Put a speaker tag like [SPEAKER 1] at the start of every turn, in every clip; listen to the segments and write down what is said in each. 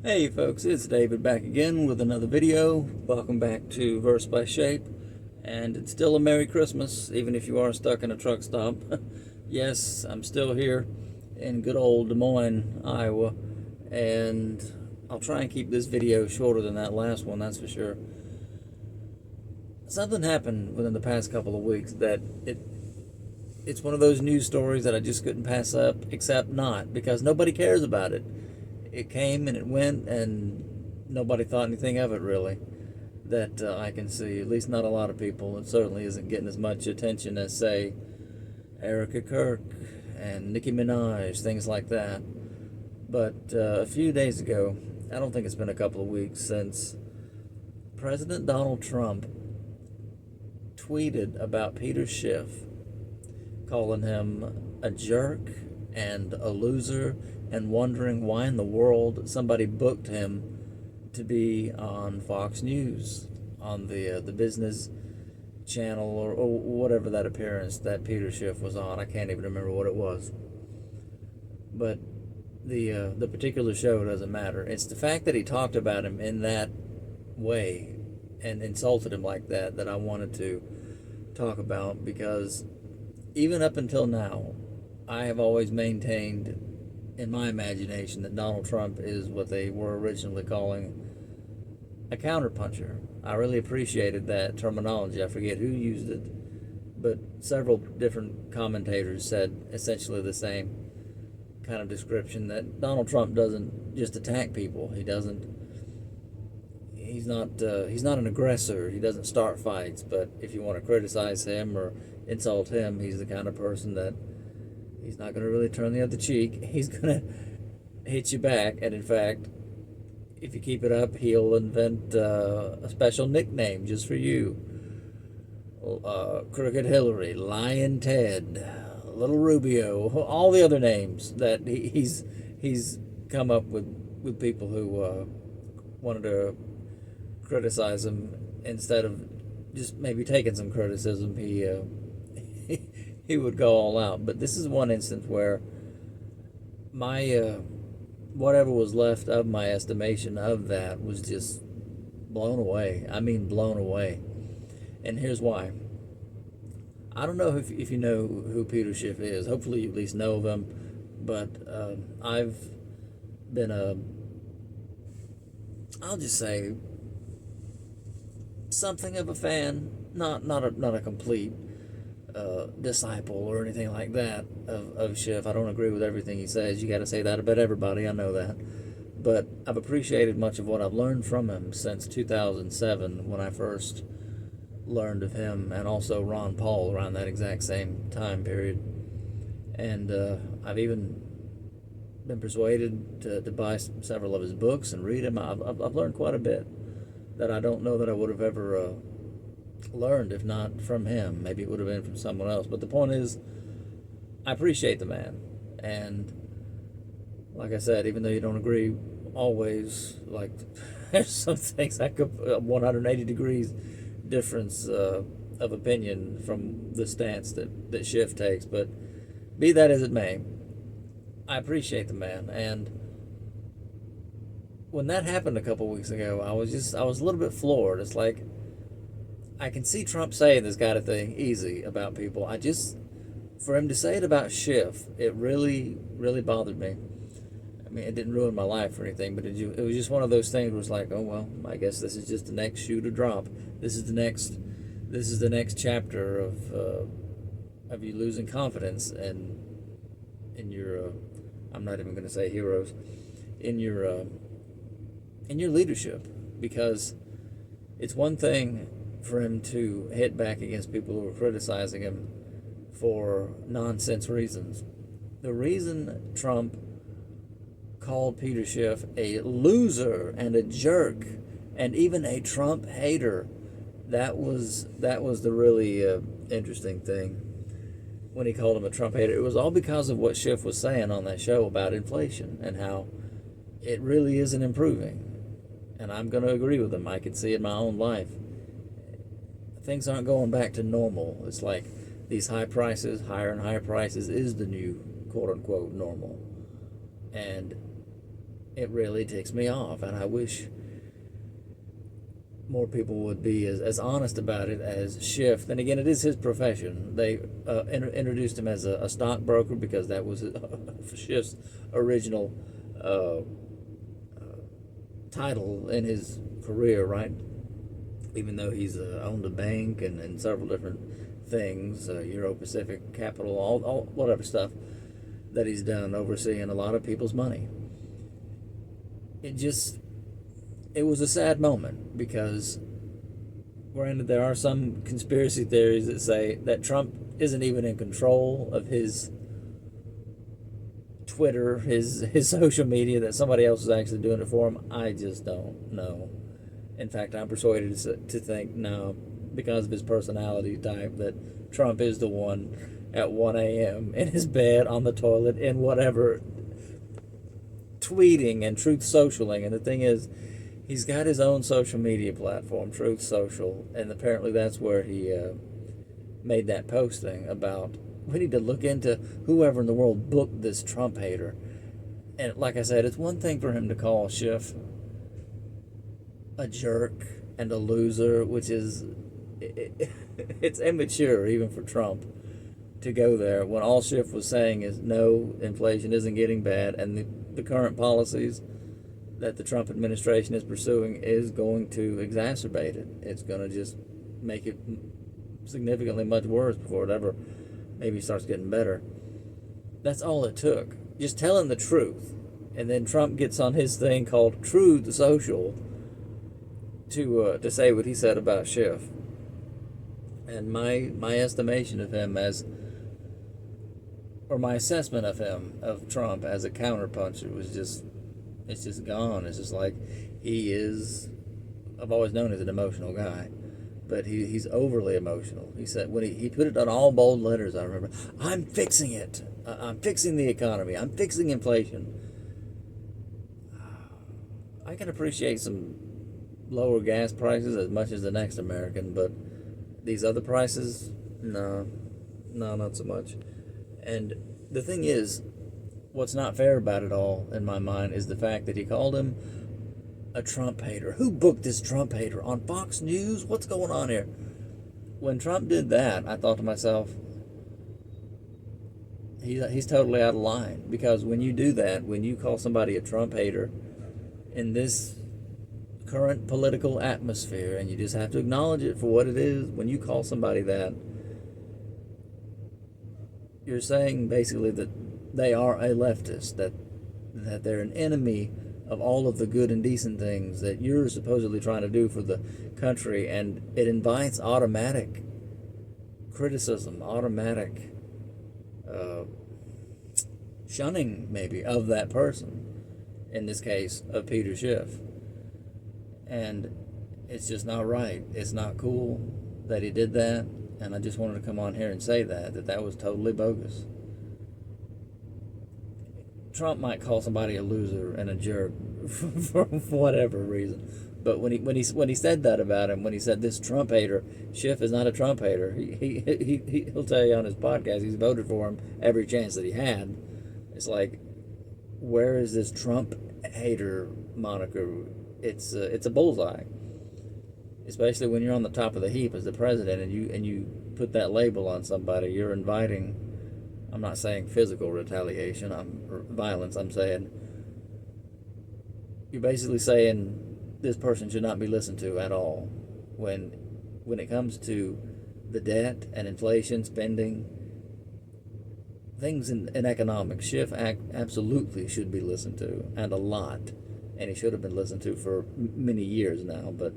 [SPEAKER 1] Hey folks, it's David back again with another video. Welcome back to Verse by Shape. And it's still a Merry Christmas, even if you are stuck in a truck stop. Yes, I'm still here in good old Des Moines, Iowa. And I'll try and keep this video shorter than that last one, that's for sure. Something happened within the past couple of weeks that it's one of those news stories that I just couldn't pass up, except not, because nobody cares about it. It came and it went, and nobody thought anything of it, really, that I can see. At least not a lot of people. It certainly isn't getting as much attention as, say, Erica Kirk and Nicki Minaj, things like that. But a few days ago, I don't think it's been a couple of weeks since President Donald Trump tweeted about Peter Schiff, calling him a jerk and a loser, and wondering why in the world somebody booked him to be on Fox News, on the business channel, or whatever that appearance that Peter Schiff was on. I can't even remember what it was. But the particular show doesn't matter. It's the fact that he talked about him in that way and insulted him like that that I wanted to talk about, because even up until now, I have always maintained in my imagination that Donald Trump is what they were originally calling a counterpuncher. I really appreciated that terminology. I forget who used it, but several different commentators said essentially the same kind of description, that Donald Trump doesn't just attack people. He's not an aggressor. He doesn't start fights, but if you want to criticize him or insult him, he's the kind of person that he's not going to really turn the other cheek. He's going to hit you back, and in fact, if you keep it up, he'll invent a special nickname just for you. Crooked Hillary, Lion Ted, Little Rubio, all the other names that he's come up with people who wanted to criticize him. Instead of just maybe taking some criticism, he would go all out. But this is one instance where my whatever was left of my estimation of that was just blown away. I mean, blown away. And here's why. I don't know if you know who Peter Schiff is. Hopefully you at least know of him. But I've been I'll just say, something of a fan, not a complete disciple or anything like that of Schiff. I don't agree with everything he says. You got to say that about everybody. I know that. But I've appreciated much of what I've learned from him since 2007, when I first learned of him, and also Ron Paul around that exact same time period. And I've even been persuaded to buy several of his books and read them. I've learned quite a bit that I don't know that I would have ever learned if not from him. Maybe it would have been from someone else. But the point is, I appreciate the man. And like I said, even though you don't agree always, like, there's some things that could 180 degrees difference of opinion from the stance that Schiff takes. But be that as it may, I appreciate the man. And when that happened a couple weeks ago, I was a little bit floored. It's like, I can see Trump saying this kind of thing easy about people. For him to say it about Schiff, it really, really bothered me. I mean, it didn't ruin my life or anything, but it was just one of those things where it's like, oh well, I guess this is just the next shoe to drop. This is the next chapter of you losing confidence in your I'm not even going to say heroes, in your leadership, because it's one thing for him to hit back against people who are criticizing him for nonsense reasons. The reason Trump called Peter Schiff a loser and a jerk and even a Trump hater, that was the really interesting thing. When he called him a Trump hater, it was all because of what Schiff was saying on that show about inflation and how it really isn't improving. And I'm going to agree with him. I can see it in my own life. Things aren't going back to normal. It's like these high prices, higher and higher prices, is the new quote-unquote normal. And it really ticks me off, and I wish more people would be as honest about it as Schiff. Then again, it is his profession. They introduced him as a stockbroker because that was Schiff's original uh, title in his career, right? Even though he's owned a bank and several different things, Euro Pacific Capital, all whatever stuff that he's done, overseeing a lot of people's money. It just, it was a sad moment because, granted, there are some conspiracy theories that say that Trump isn't even in control of his Twitter, his social media, that somebody else is actually doing it for him. I just don't know. In fact, I'm persuaded to think no, because of his personality type, that Trump is the one at 1 a.m. in his bed, on the toilet, in whatever, tweeting and Truth Socialing. And the thing is, he's got his own social media platform, Truth Social, and apparently that's where he made that posting about, we need to look into whoever in the world booked this Trump hater. And like I said, it's one thing for him to call Schiff a jerk and a loser, which is, it's immature even for Trump to go there when all Schiff was saying is no, inflation isn't getting bad, and the current policies that the Trump administration is pursuing is going to exacerbate it. It's going to just make it significantly much worse before it ever maybe starts getting better. That's all it took. Just telling the truth. And then Trump gets on his thing called Truth Social to say what he said about Schiff. And my estimation of him as, or my assessment of him, of Trump as a counterpuncher, was just, it's just gone. It's just like, he is, I've always known he's an emotional guy, but he's overly emotional. He said, when he put it on all bold letters, I remember, I'm fixing it. I'm fixing the economy. I'm fixing inflation. I can appreciate some lower gas prices as much as the next American, but these other prices, no, not so much. And the thing is, what's not fair about it all, in my mind, is the fact that he called him a Trump hater. Who booked this Trump hater? On Fox News? What's going on here? When Trump did that, I thought to myself, he's totally out of line. Because when you do that, when you call somebody a Trump hater in this current political atmosphere, and you just have to acknowledge it for what it is, when you call somebody that, you're saying basically that they are a leftist, that they're an enemy of all of the good and decent things that you're supposedly trying to do for the country, and it invites automatic criticism, automatic shunning maybe of that person, in this case of Peter Schiff. And it's just not right. It's not cool that he did that, and I just wanted to come on here and say that was totally bogus. Trump might call somebody a loser and a jerk for whatever reason, but when he said that about him, when he said this Trump hater, Schiff is not a Trump hater. He'll tell you on his podcast he's voted for him every chance that he had. It's like, where is this Trump hater moniker? It's a bullseye, especially when you're on the top of the heap as the president, and you put that label on somebody. You're inviting, I'm not saying physical retaliation, or violence. I'm saying you're basically saying this person should not be listened to at all. When it comes to the debt and inflation, spending, things in economics, Schiff absolutely should be listened to, and a lot. And he should have been listened to for many years now. But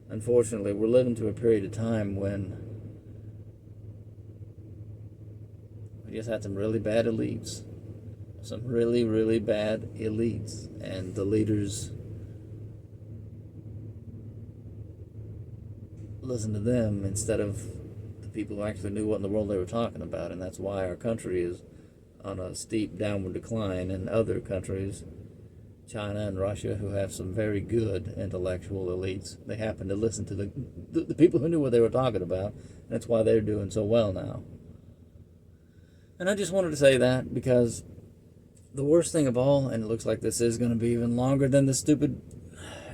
[SPEAKER 1] unfortunately, we're living through a period of time when we just had some really bad elites. Some really, really bad elites. And the leaders, listen to them instead of the people who actually knew what in the world they were talking about. And that's why our country is on a steep downward decline, and other countries, China and Russia, who have some very good intellectual elites, they happen to listen to the people who knew what they were talking about. That's why they're doing so well now. And I just wanted to say that because The worst thing of all, and it looks like this is going to be even longer than the stupid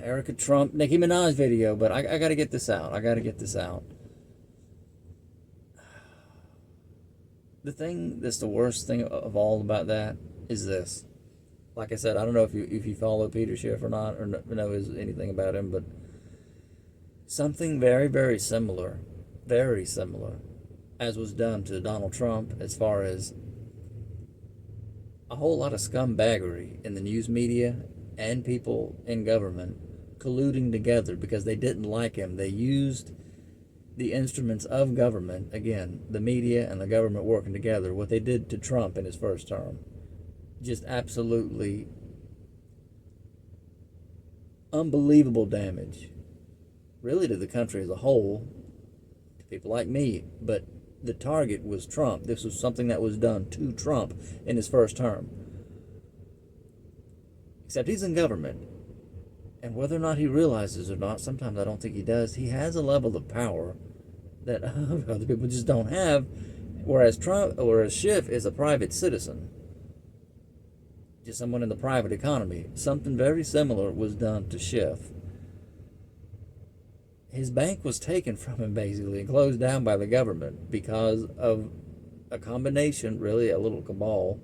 [SPEAKER 1] Erica Trump, Nicki Minaj video, but I got to get this out. I got to get this out. The thing that's the worst thing of all about that is this. Like I said, I don't know if you follow Peter Schiff or not, or know anything about him, but something very, very similar, as was done to Donald Trump, as far as a whole lot of scumbaggery in the news media and people in government colluding together because they didn't like him. They used the instruments of government, again, the media and the government working together, what they did to Trump in his first term. Just absolutely unbelievable damage, really, to the country as a whole, to people like me, but the target was Trump. This was something that was done to Trump in his first term. Except he's in government, and whether or not he realizes or not, sometimes I don't think he does, he has a level of power that other people just don't have, whereas Schiff is a private citizen, just someone in the private economy. Something very similar was done to Schiff. His bank was taken from him, basically, and closed down by the government because of a combination, really a little cabal,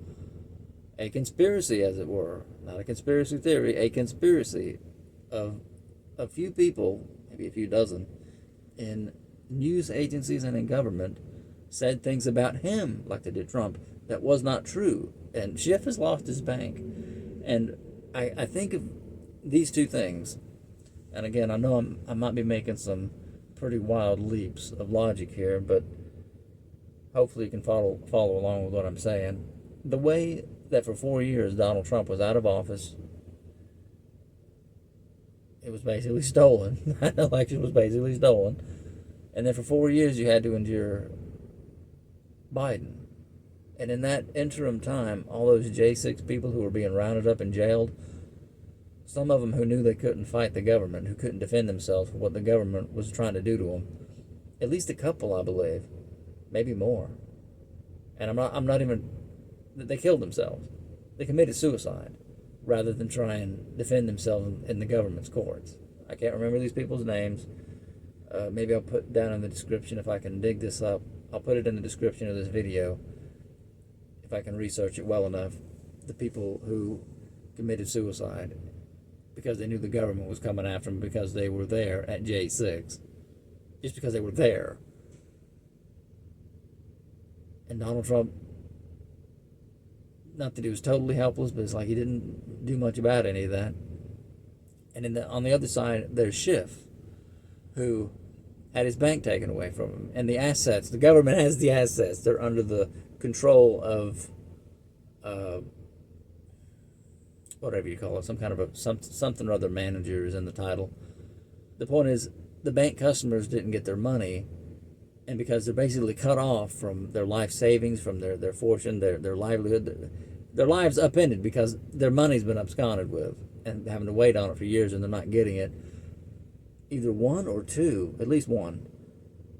[SPEAKER 1] a conspiracy, as it were. Not a conspiracy theory, a conspiracy of a few people, maybe a few dozen, in news agencies and in government, said things about him, like they did Trump, that was not true. And Schiff has lost his bank. And I think of these two things. And again, I know I might be making some pretty wild leaps of logic here, but hopefully you can follow along with what I'm saying. The way that for 4 years Donald Trump was out of office, it was basically stolen. That election was basically stolen. And then for 4 years you had to endure Biden. And in that interim time, all those J6 people who were being rounded up and jailed, some of them who knew they couldn't fight the government, who couldn't defend themselves for what the government was trying to do to them. At least a couple, I believe. Maybe more. And I'm not even... They killed themselves. They committed suicide rather than try and defend themselves in the government's courts. I can't remember these people's names. Maybe I'll put down in the description if I can dig this up. I'll put it in the description of this video if I can research it well enough. The people who committed suicide because they knew the government was coming after them because they were there at J6. Just because they were there. And Donald Trump, not that he was totally helpless, but it's like he didn't do much about any of that. And on the other side, there's Schiff, who had his bank taken away from him. And the assets, the government has the assets. They're under the control of whatever you call it, some kind of something or other manager is in the title. The point is, the bank customers didn't get their money, and because they're basically cut off from their life savings, from their fortune, their livelihood, their lives upended because their money's been absconded with, and having to wait on it for years and they're not getting it. Either one or two, at least one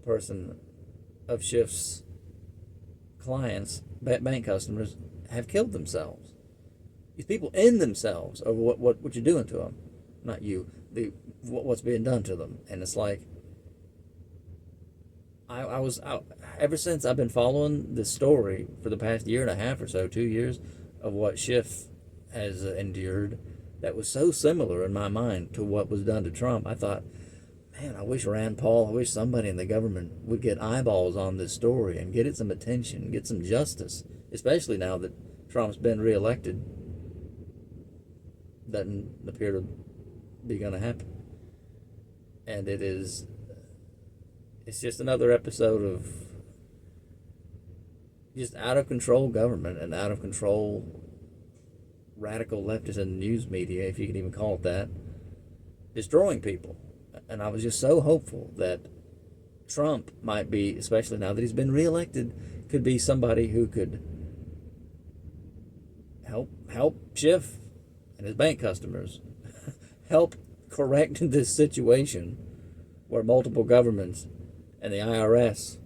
[SPEAKER 1] person of Schiff's clients, bank customers, have killed themselves. These people end themselves over what you're doing to them. Not you, what's being done to them. And it's like, ever since I've been following this story for the past year and a half or so, 2 years, of what Schiff has endured, that was so similar in my mind to what was done to Trump. I thought, man, I wish Rand Paul, I wish somebody in the government would get eyeballs on this story and get it some attention, get some justice, especially now that Trump's been reelected. Doesn't appear to be going to happen. And it's just another episode of just out of control government and out of control radical leftists in the news media, if you could even call it that, destroying people. And I was just so hopeful that Trump might be, especially now that he's been reelected, could be somebody who could help Schiff and his bank customers, help correct this situation where multiple governments and the IRS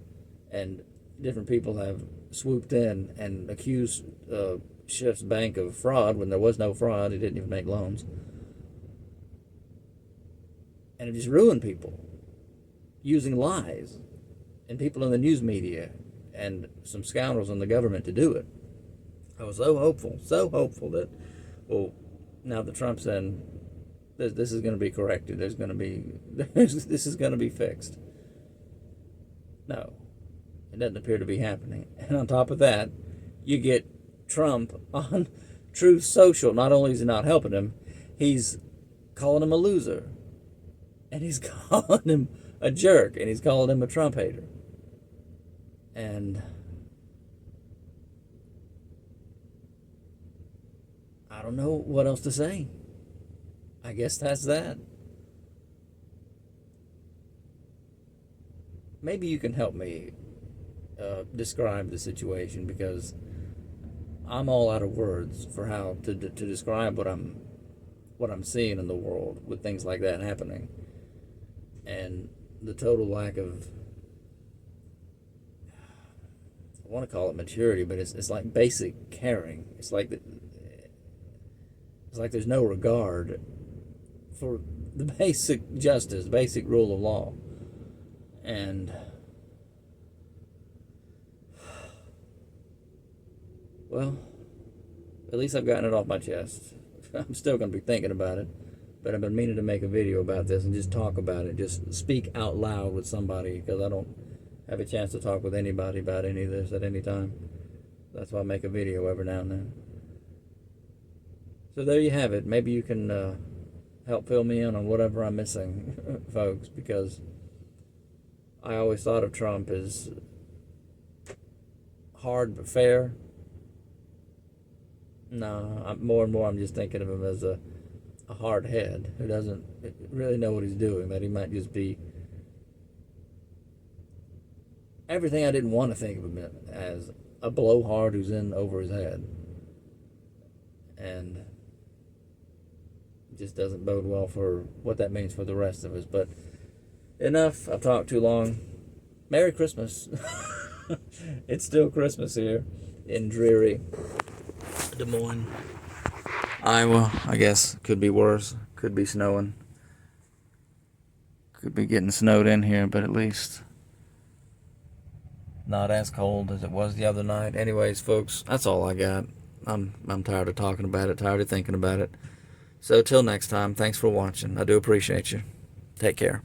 [SPEAKER 1] and different people have swooped in and accused Schiff's bank of fraud when there was no fraud. He didn't even make loans. And it just ruined people using lies and people in the news media and some scoundrels in the government to do it. I was so hopeful that, well, now that Trump's in, this is going to be corrected. This is going to be fixed. No, it doesn't appear to be happening. And on top of that, you get Trump on Truth Social. Not only is he not helping him, he's calling him a loser. And he's calling him a jerk. And he's calling him a Trump hater. And I don't know what else to say. I guess that's that. Maybe you can help me describe the situation, because I'm all out of words for how to describe what I'm seeing in the world with things like that happening, and the total lack of, I want to call it maturity, but it's like basic caring. It's like there's no regard for the basic justice, basic rule of law. And well, at least I've gotten it off my chest. I'm still going to be thinking about it, but I've been meaning to make a video about this and just talk about it, just speak out loud with somebody, because I don't have a chance to talk with anybody about any of this at any time. That's why I make a video every now and then. So there you have it. Maybe you can help fill me in on whatever I'm missing, folks, because I always thought of Trump as hard but fair. No, more and more I'm just thinking of him as a hard head who doesn't really know what he's doing, that he might just be everything I didn't want to think of him as, a blowhard who's in over his head. And it just doesn't bode well for what that means for the rest of us. But enough, I've talked too long. Merry Christmas. It's still Christmas here in dreary Des Moines, Iowa. I guess could be worse. Could be snowing. Could be getting snowed in here, but at least not as cold as it was the other night. Anyways, folks, that's all I got. I'm tired of talking about it, tired of thinking about it. So till next time, thanks for watching. I do appreciate you. Take care.